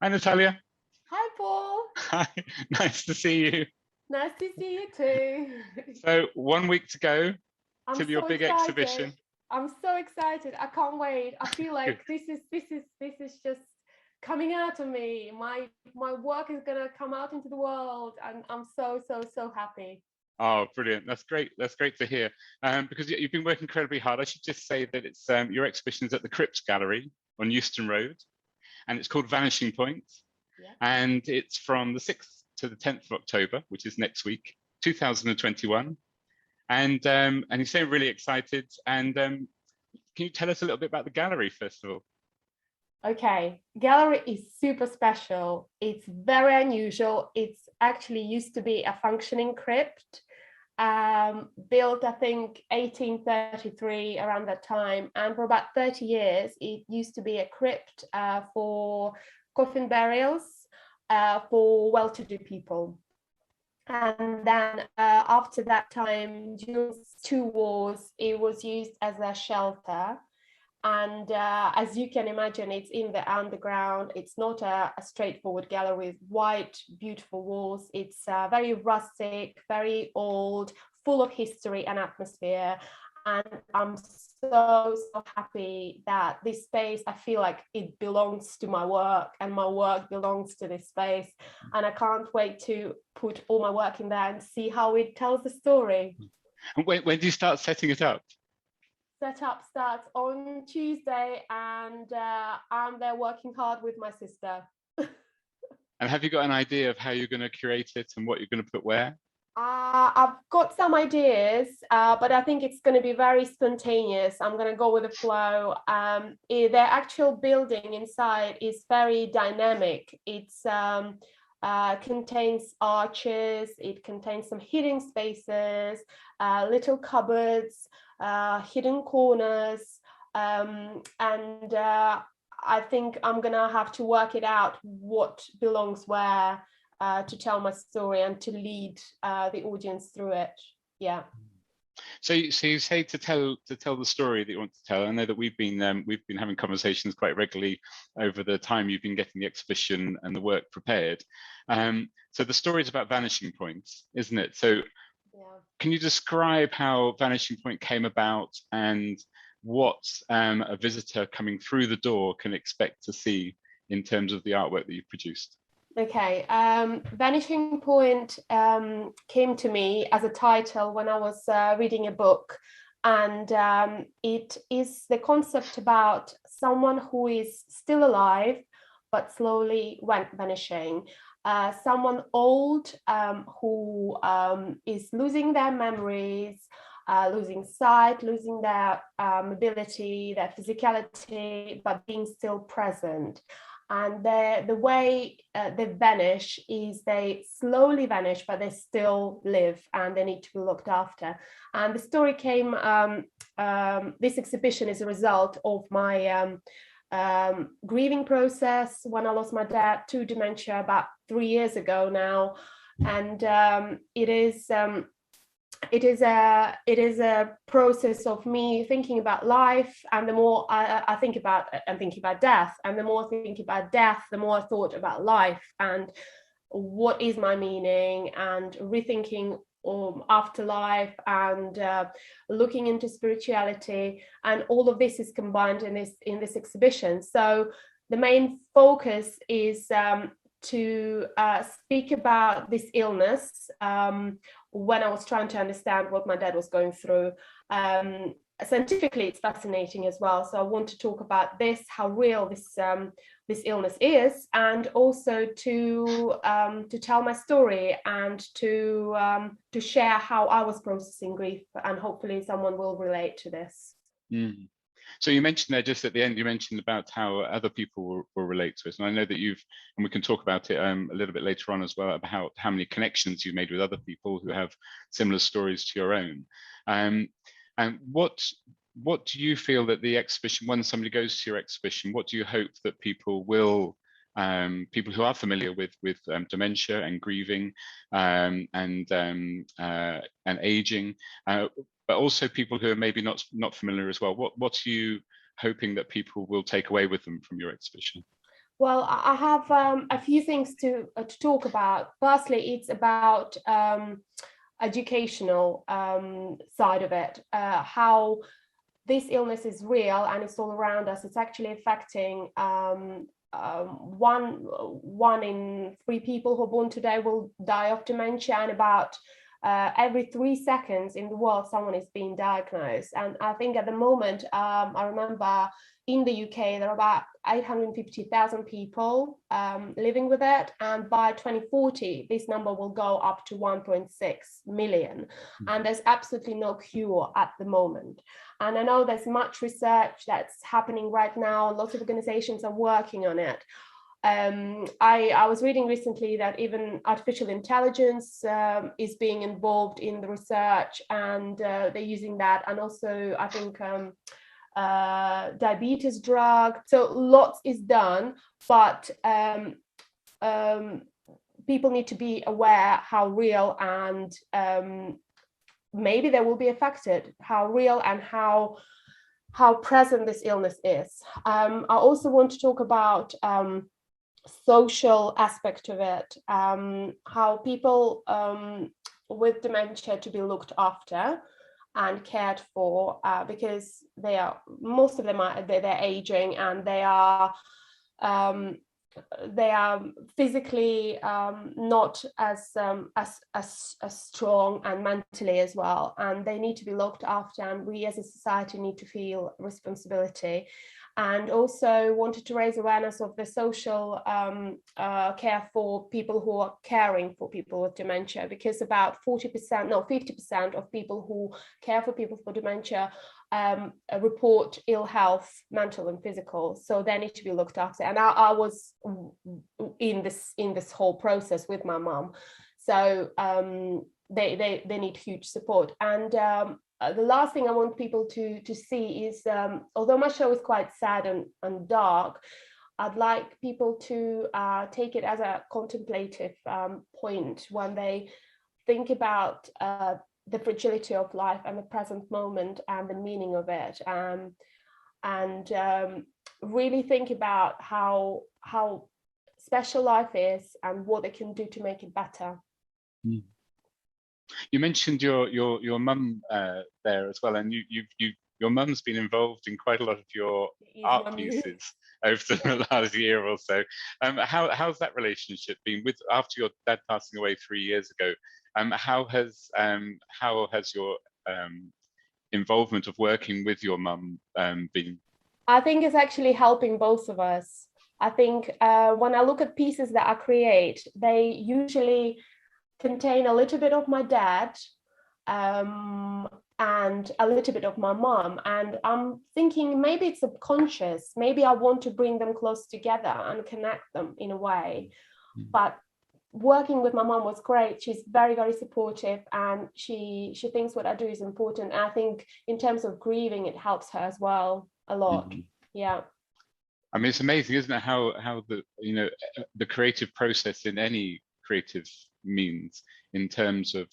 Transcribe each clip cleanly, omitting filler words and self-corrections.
Hi, Natalia. Hi, Paul. Hi, nice to see you. Nice to see you too. So, 1 week to go I'm till your so big excited. exhibition. I'm so excited. I can't wait. I feel Good. like this is just coming out of me. My work is gonna come out into the world, and I'm so happy. Oh, brilliant. That's great. That's great to hear. Because you've been working incredibly hard. I should just say that it's your exhibition is at the Crypt Gallery on Euston Road, and it's called Vanishing Point, Yeah. and it's from the 6th to the 10th of October, which is next week, 2021. And you seem really excited. And can you tell us a little bit about the gallery first of all? Okay. Gallery is super special. It's very unusual. It's actually used to be a functioning crypt. Built, I think, 1833 around that time. And for about 30 years, it used to be a crypt for coffin burials for well-to-do people. And then after that time, during two wars, it was used as a shelter. And as you can imagine, it's in the underground. It's not a straightforward gallery with white, beautiful walls. It's very rustic, very old, full of history and atmosphere. And I'm so happy that this space, I feel like it belongs to my work and my work belongs to this space. And I can't wait to put all my work in there and see how it tells the story. And when do you start setting it up? Setup starts on Tuesday, and I'm there working hard with my sister. And have you got an idea of how you're going to curate it and what you're going to put where? I've got some ideas, but I think it's going to be very spontaneous. I'm going to go with the flow. The actual building inside is very dynamic. It's contains arches, it contains some hidden spaces, little cupboards, hidden corners, and I think I'm gonna have to work it out what belongs where to tell my story and to lead the audience through it. Yeah. So you say to tell the story that you want to tell. I know that we've been having conversations quite regularly over the time you've been getting the exhibition and the work prepared. So the story is about Vanishing Points, isn't it? So Yeah. can you describe how Vanishing Point came about and what a visitor coming through the door can expect to see in terms of the artwork that you've produced? Okay, Vanishing Point came to me as a title when I was reading a book, and it is the concept about someone who is still alive but slowly went vanishing. Someone old who is losing their memories, losing sight, losing their mobility, their physicality, but being still present. And the way they vanish is they slowly vanish, but they still live and they need to be looked after. And the story came, this exhibition is a result of my grieving process when I lost my dad to dementia about 3 years ago now. And it is a process of me thinking about life, and the more I think about and thinking about death, and the more I think about death, the more I thought about life and what is my meaning, and rethinking afterlife, and looking into spirituality, and all of this is combined in this exhibition. So the main focus is to speak about this illness. When I was trying to understand what my dad was going through. Scientifically, it's fascinating as well. So I want to talk about this, how real this illness is, and also to tell my story and to share how I was processing grief, and hopefully someone will relate to this. Mm. So you mentioned there just at the end, you mentioned about how other people will relate to it. And I know that and we can talk about it a little bit later on as well, about how many connections you've made with other people who have similar stories to your own. And what do you feel that the exhibition, when somebody goes to your exhibition, what do you hope that people will, people who are familiar with dementia and grieving and aging, but also people who are maybe not familiar as well. What are you hoping that people will take away with them from your exhibition? Well, I have a few things to talk about. Firstly, it's about educational side of it, how this illness is real and it's all around us. It's actually affecting one in 3 people who are born today will die of dementia, and about every 3 seconds in the world someone is being diagnosed. And I think at the moment, I remember in the UK there are about 850,000 people living with it, and by 2040 this number will go up to 1.6 million, and there's absolutely no cure at the moment. And I know there's much research that's happening right now. Lots of organizations are working on it. I was reading recently that even artificial intelligence is being involved in the research, and they're using that. And also, I think diabetes drug. So lots is done, but people need to be aware how real and maybe they will be affected, how real and how present this illness is. I also want to talk about social aspect of it, how people with dementia to be looked after and cared for, because most of them are they're aging, and they are physically not as strong, and mentally as well, and they need to be looked after, and we as a society need to feel responsibility. And also wanted to raise awareness of the social care for people who are caring for people with dementia, because about 50% of people who care for people with dementia report ill health, mental and physical, so they need to be looked after. And I was in this whole process with my mom, so they need huge support. And the last thing I want people to see is, although my show is quite sad and dark, I'd like people to take it as a contemplative point when they think about the fragility of life and the present moment and the meaning of it, and really think about how special life is and what they can do to make it better. Mm. You mentioned your mum there as well, and your mum's been involved in quite a lot of your art pieces over the last year or so. How's that relationship been with, after your dad passing away 3 years ago? How has your involvement of working with your mum been? I think it's actually helping both of us. I think when I look at pieces that I create, they usually contain a little bit of my dad and a little bit of my mom, and I'm thinking maybe it's subconscious, maybe I want to bring them close together and connect them in a way. But working with my mom was great. She's very, very supportive, and she thinks what I do is important. And I think in terms of grieving, it helps her as well a lot. Yeah, I mean, it's amazing, isn't it, how the creative process in any creative means, in terms of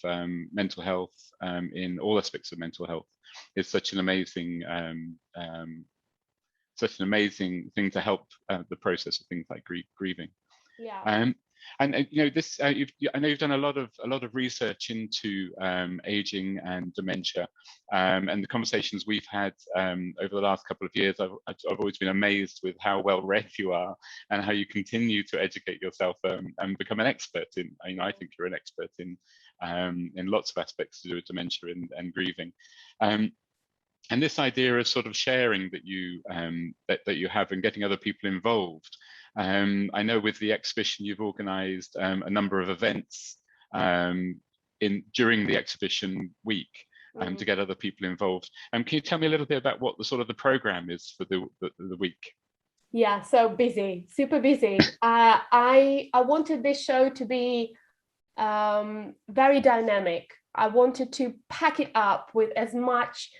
mental health, in all aspects of mental health, is such an amazing thing to help the process of things like grieving. Yeah. And this, I know you've done a lot of research into aging and dementia, and the conversations we've had over the last couple of years, I've always been amazed with how well read you are, and how you continue to educate yourself and become an expert in. I think you're an expert in lots of aspects to do with dementia and grieving. And this idea of sort of sharing that you have, and getting other people involved. I know with the exhibition you've organised a number of events during the exhibition week to get other people involved. Can you tell me a little bit about what the sort of the programme is for the week? Yeah, so busy, super busy. I wanted this show to be very dynamic. I wanted to pack it up with as much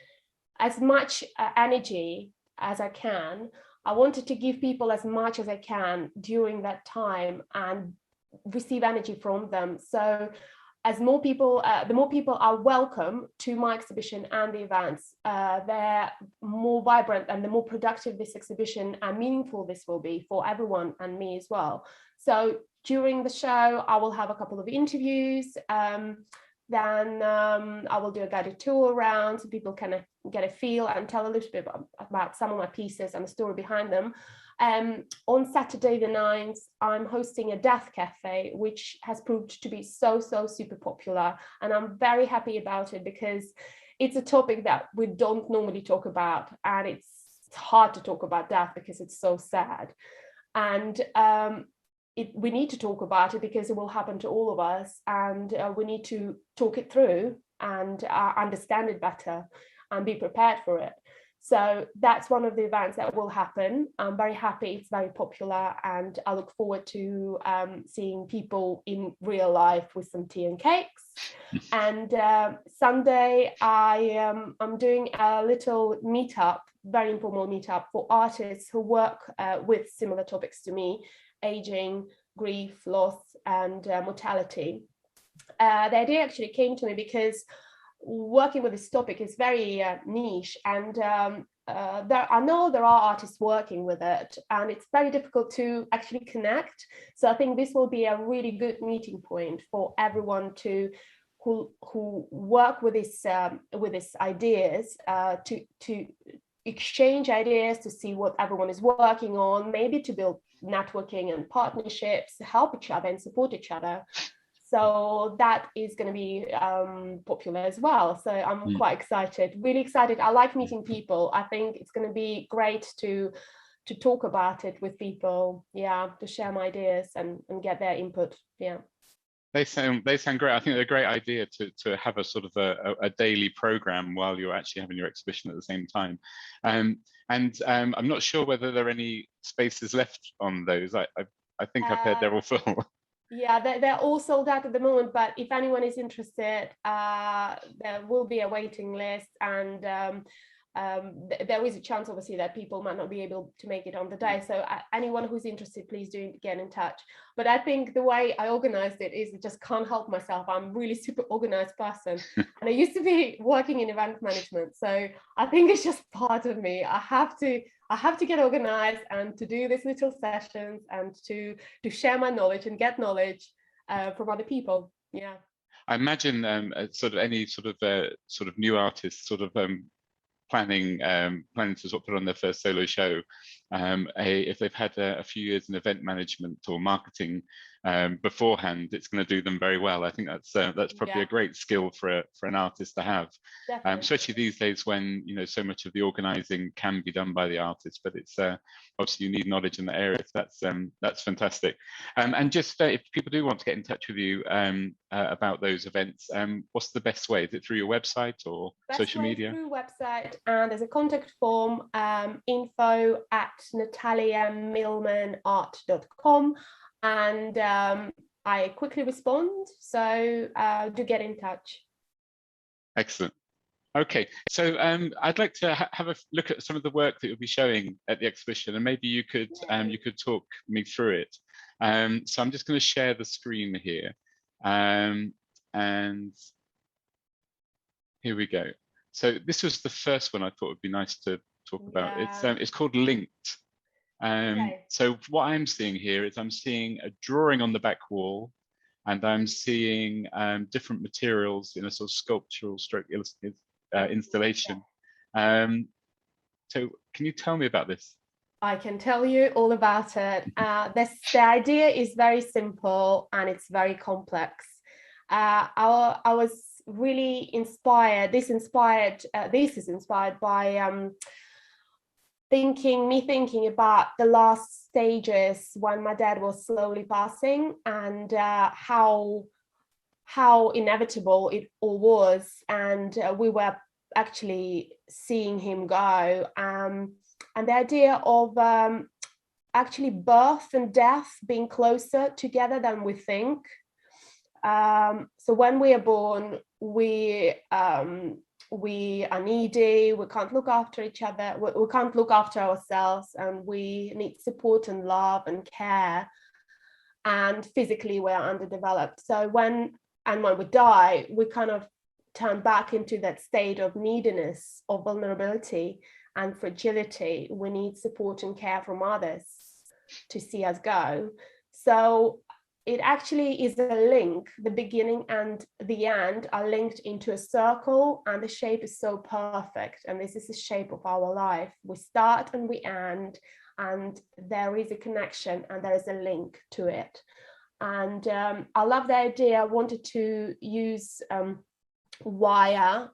energy as I can. I wanted to give people as much as I can during that time and receive energy from them. So as more people, the more people are welcome to my exhibition and the events, they're more vibrant, and the more productive this exhibition and meaningful this will be for everyone and me as well. So during the show, I will have a couple of interviews. Then I will do a guided tour around so people can get a feel and tell a little bit about some of my pieces and the story behind them. On Saturday the 9th, I'm hosting a death cafe, which has proved to be so super popular. And I'm very happy about it because it's a topic that we don't normally talk about. And it's hard to talk about death because it's so sad. And we need to talk about it because it will happen to all of us, and we need to talk it through and understand it better and be prepared for it. So that's one of the events that will happen. I'm very happy, it's very popular, and I look forward to seeing people in real life with some tea and cakes. And Sunday, I'm doing a little meetup, very informal meetup for artists who work with similar topics to me: aging, grief, loss, and mortality. The idea actually came to me because working with this topic is very niche, and I know there are artists working with it, and it's very difficult to actually connect. So I think this will be a really good meeting point for everyone who work with these ideas, to exchange ideas, to see what everyone is working on, maybe to build networking and partnerships, help each other and support each other. So that is going to be popular as well. So I'm quite excited, really excited. I like meeting people. I think it's going to be great to talk about it with people, to share my ideas and get their input. They sound great. I think they're a great idea to have a sort of a daily program while you're actually having your exhibition at the same time. I'm not sure whether there are any spaces left on those. I think I've heard they're all full. Yeah, they're all sold out at the moment, but if anyone is interested, there will be a waiting list, and there is a chance, obviously, that people might not be able to make it on the day. So anyone who's interested, please do get in touch. But I think the way I organized it is I just can't help myself. I'm a really super organized person. And I used to be working in event management. So I think it's just part of me. I have to get organized and to do these little sessions and to share my knowledge and get knowledge from other people. Yeah. I imagine sort of any sort of new artists planning to sort of put on their first solo show, if they've had a few years in event management or marketing beforehand, it's going to do them very well. I think that's probably a great skill for an artist to have, especially these days when so much of the organizing can be done by the artist. But it's obviously you need knowledge in that area. So that's fantastic. And just if people do want to get in touch with you about those events, what's the best way? Is it through your website or social media? Through website, and there's a contact form, info@nataliamilmanart.com, and I quickly respond, so do get in touch. Excellent. Okay, so I'd like to have a look at some of the work that you'll be showing at the exhibition, and maybe you could talk me through it. So I'm just going to share the screen here, and here we go. So this was the first one I thought would be nice to talk about. It's called Linked. So what I'm seeing here is I'm seeing a drawing on the back wall, and I'm seeing different materials in a sort of sculptural stroke installation. So can you tell me about this? I can tell you all about it. The idea is very simple and it's very complex. I was really inspired. This is inspired by thinking about the last stages when my dad was slowly passing, and how inevitable it all was, and we were actually seeing him go, and the idea of actually birth and death being closer together than we think. So when we are born, we are needy, we can't look after each other, we can't look after ourselves, and we need support and love and care, and physically we're underdeveloped. So when and when we die, we kind of turn back into that state of neediness, of vulnerability and fragility. We need support and care from others to see us go. So it actually is a link. The beginning and the end are linked into a circle, and the shape is so perfect. And this is the shape of our life. We start and we end, and there is a connection and there is a link to it. And I love the idea. I wanted to use wire,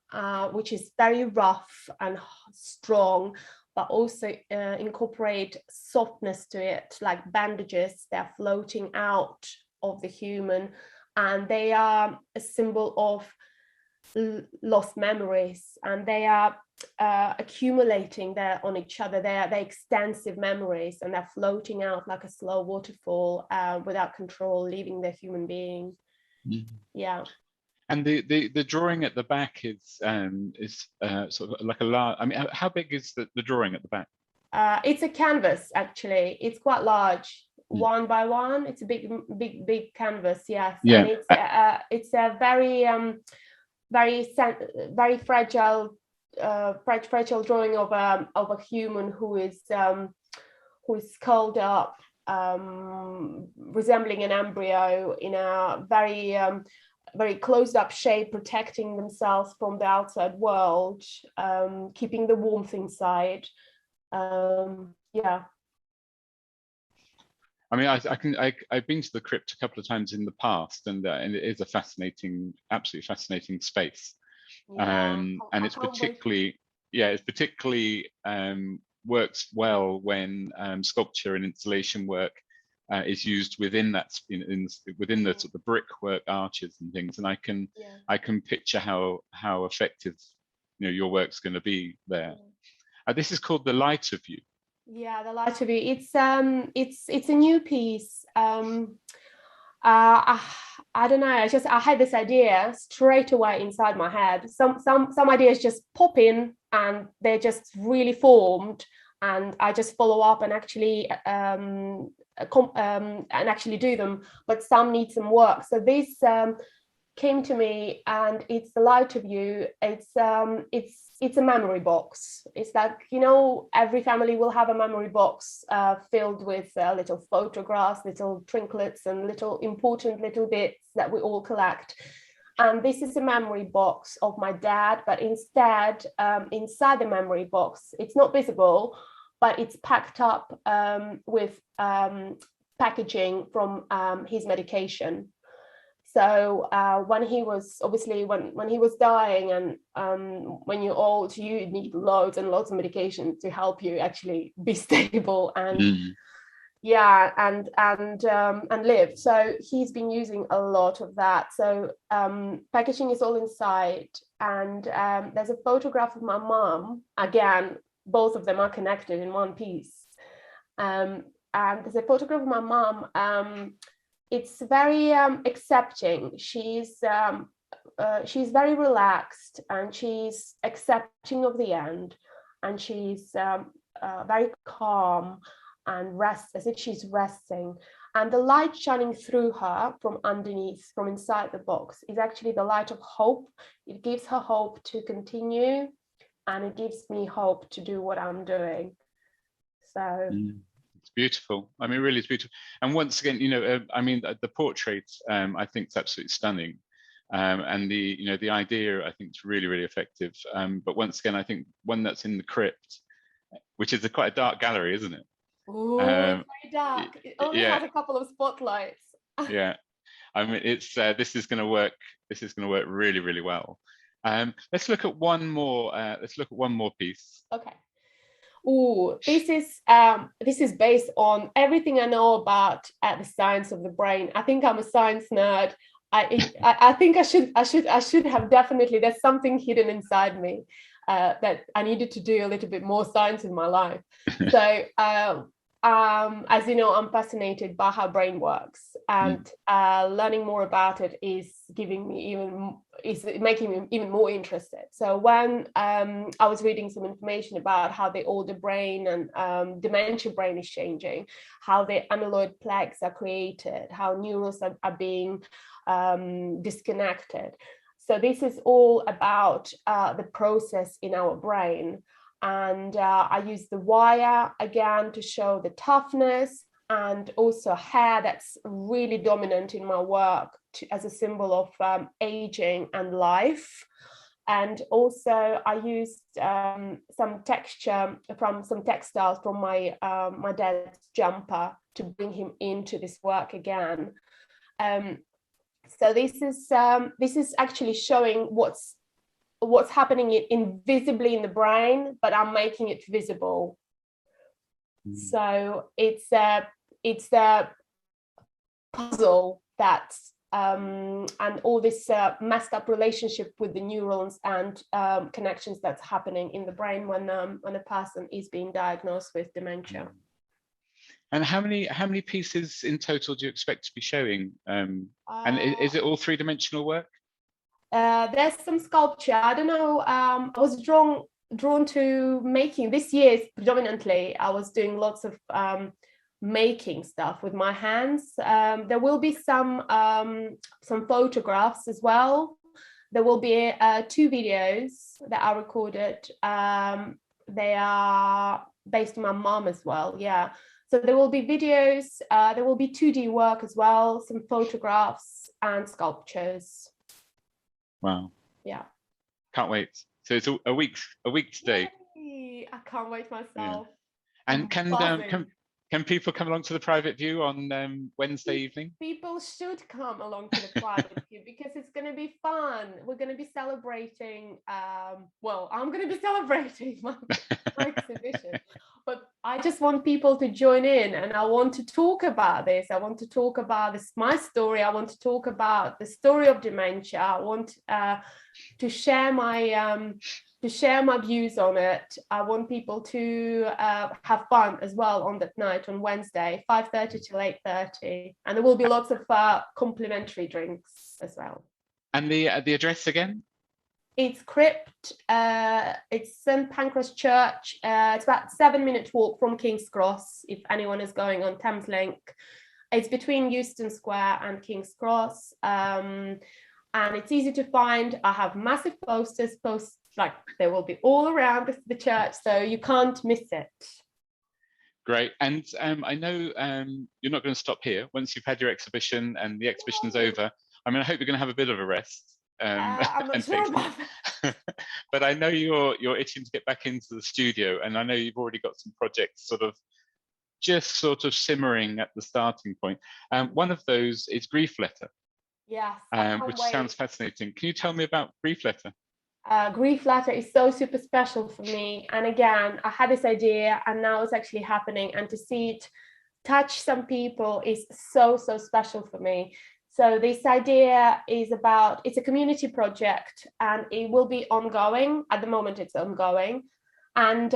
which is very rough and strong, but also incorporate softness to it, like bandages. They're floating out of the human, and they are a symbol of lost memories, and they are accumulating there on each other. They're extensive memories, and they're floating out like a slow waterfall without control, leaving the human being. Yeah. And the drawing at the back is sort of like a large. I mean, how big is the drawing at the back? It's a canvas, actually. It's quite large, 1 by 1. It's a big canvas. Yes. Yeah. And it's a very very fragile drawing of a human who is curled up, resembling an embryo in a very closed up shape, protecting themselves from the outside world, keeping the warmth inside. Yeah. I mean, I've been to the crypt a couple of times in the past, and it is a fascinating, absolutely fascinating space. Yeah. And it's particularly works well when sculpture and installation work is used within that within the sort of brickwork arches and things, and I can picture how effective your work's going to be there. This is called The Light of You. Yeah, The Light of You. It's a new piece. I don't know. I had this idea straight away inside my head. Some ideas just pop in and they're just really formed, and I just follow up and actually do them. But some need some work. So this came to me, and it's The Light of You. It's a memory box. It's like, every family will have a memory box filled with little photographs, little trinkets, and important little bits that we all collect. And this is a memory box of my dad, but instead, inside the memory box, it's not visible, but it's packed up with packaging from his medication. So when he was dying, and when you're old, you need loads and loads of medication to help you actually be stable and and live. So he's been using a lot of that. So packaging is all inside, and there's a photograph of my mom. Again, both of them are connected in one piece. And there's a photograph of my mom. It's very accepting. She's very relaxed, and she's accepting of the end, and she's very calm and as if she's resting. And the light shining through her from underneath, from inside the box, is actually the light of hope. It gives her hope to continue, and it gives me hope to do what I'm doing. So. It's beautiful. I mean, really, it's beautiful. And once again, I mean, the portrait, I think, is absolutely stunning, and the idea, I think, is really, really effective. But once again, I think one that's in the crypt, which is quite a dark gallery, isn't it? Oh, it's very dark. It only has a couple of spotlights. Yeah, I mean, it's this is going to work. This is going to work really, really well. Let's look at one more. Let's look at one more piece. Okay. Oh, this is based on everything I know about the science of the brain. I think I'm a science nerd. I think I should have definitely. There's something hidden inside me that I needed to do a little bit more science in my life. So as you know, I'm fascinated by how brain works, and learning more about it is making me even more interested. So when I was reading some information about how the older brain and dementia brain is changing, how the amyloid plaques are created, how neurons are being disconnected. So this is all about the process in our brain. And I use the wire again to show the toughness, and also hair that's really dominant in my work as a symbol of aging and life. And also I used some texture from some textiles from my dad's jumper to bring him into this work again. So this is actually showing what's happening invisibly in the brain, but I'm making it visible. So it's a puzzle that and all this messed up relationship with the neurons and connections that's happening in the brain when a person is being diagnosed with dementia. And how many pieces in total do you expect to be showing? And is it all three-dimensional work? There's some sculpture. I don't know. I was drawn to making this year. Predominantly, I was doing lots of making stuff with my hands. There will be some photographs as well. There will be 2 videos that I recorded. They are based on my mom as well. Yeah. So there will be videos. There will be 2D work as well. Some photographs and sculptures. Wow. Yeah. Can't wait. So it's a week today. Yay! I can't wait myself. Yeah. And can people come along to the private view on Wednesday evening? People should come along to the private view because it's going to be fun. We're going to be celebrating. Well, I'm going to be celebrating my exhibition, but I just want people to join in, and I want to talk about this. I want to talk about my story. I want to talk about the story of dementia. I want to share my views on it. I want people to have fun as well on that night on Wednesday, 5:30 till 8:30, and there will be lots of complimentary drinks as well. And the address again? It's Crypt. It's St Pancras Church. It's about a 7-minute walk from King's Cross if anyone is going on Thameslink. It's between Euston Square and King's Cross, and it's easy to find. I have massive posters. Like they will be all around the church, so you can't miss it. Great. And I know you're not going to stop here. Once you've had your exhibition and the exhibition's over, I hope you're going to have a bit of a rest. I'm not sure about that. But I know you're itching to get back into the studio, and I know you've already got some projects sort of simmering at the starting point. One of those is Grief Letter. Yes. Which sounds fascinating. Can you tell me about Grief Letter? Grief Letter is so super special for me, and again I had this idea and now it's actually happening, and to see it touch some people is so special for me. So this idea is it's a community project, and it will be ongoing. At the moment it's ongoing, and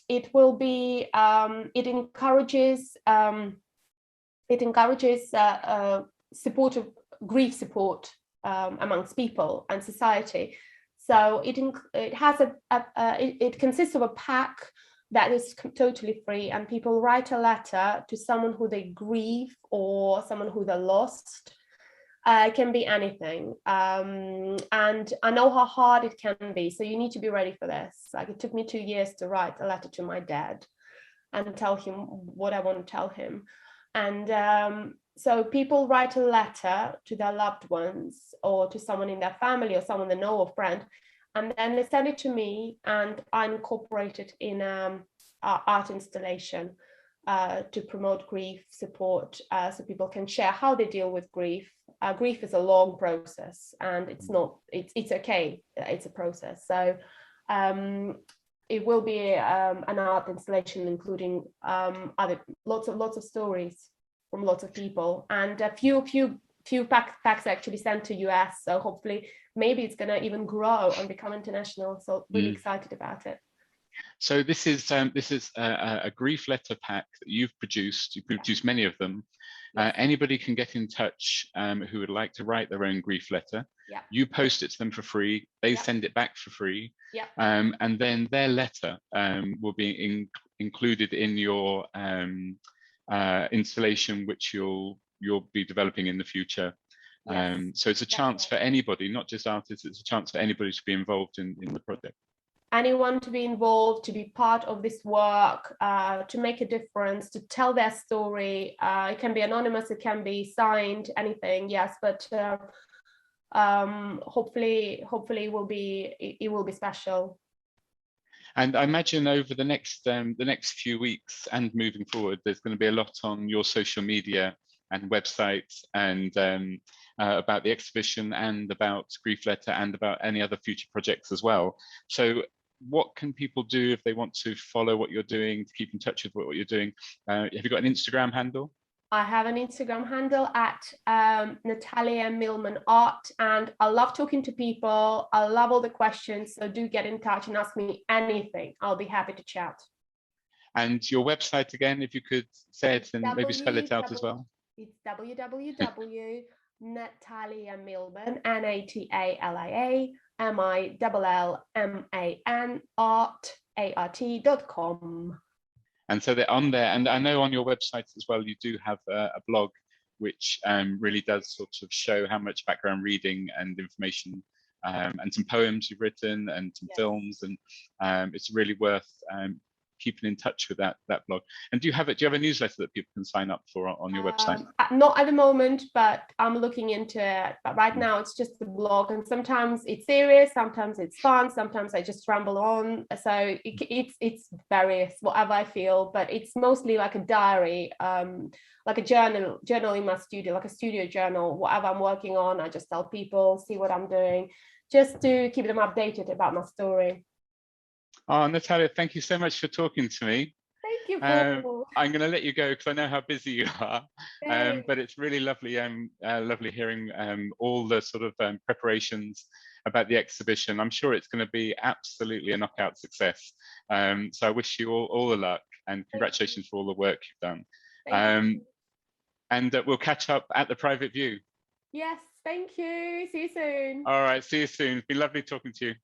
it will be it encourages support of grief support amongst people and society. So it has it consists of a pack that is totally free, and people write a letter to someone who they grieve or someone who they lost. It can be anything, and I know how hard it can be, so you need to be ready for this. Like, it took me 2 years to write a letter to my dad and tell him what I want to tell him. And so people write a letter to their loved ones or to someone in their family or someone they know or friend, and then they send it to me, and I incorporate it in an art installation to promote grief support, so people can share how they deal with grief. Grief is a long process, and it's okay. It's a process. So it will be an art installation including lots of stories from lots of people, and a few packs actually sent to US. So hopefully, maybe it's gonna even grow and become international. So really excited about it. So this is a grief letter pack that you've produced. You've produced many of them. Yes. Anybody can get in touch who would like to write their own grief letter. Yeah. You post it to them for free. They Yeah. send it back for free. Yeah. And then their letter will be included in your installation, which you'll be developing in the future. Yes, So it's a chance for definitely. anybody, not just artists. It's a chance for anybody to be involved in the project. Anyone to be involved, to be part of this work, to make a difference, to tell their story. It can be anonymous, it can be signed, anything, yes, but hopefully it will be special. And I imagine over the next few weeks and moving forward, there's going to be a lot on your social media and websites and about the exhibition and about Grief Letter and about any other future projects as well. So what can people do if they want to follow what you're doing, to keep in touch with what you're doing? Have you got an Instagram handle? I have an Instagram handle at Natalia Milman Art, and I love talking to people. I love all the questions, so do get in touch and ask me anything. I'll be happy to chat. And your website again, if you could say it and maybe spell it out as well. It's www.nataliamilman, NATALIAMILLMAN art.com. And so they're on there. And I know on your website as well, you do have a blog, which really does sort of show how much background reading and information and some poems you've written and some films. And it's really worth keeping in touch with that blog. And do you have a newsletter that people can sign up for on your website? Not at the moment, but I'm looking into it. But right now it's just the blog, and sometimes it's serious, sometimes it's fun, sometimes I just ramble on. So it's various, whatever I feel, but it's mostly like a diary, like a journal in my studio, like a studio journal. Whatever I'm working on, I just tell people, see what I'm doing, just to keep them updated about my story. Oh, Natalia, thank you so much for talking to me. Thank you, Paul. I'm going to let you go because I know how busy you are. But it's really lovely, lovely hearing all the sort of preparations about the exhibition. I'm sure it's going to be absolutely a knockout success. So I wish you all the luck and congratulations for all the work you've done. And we'll catch up at the private view. Yes, thank you. See you soon. All right, see you soon. It's been lovely talking to you.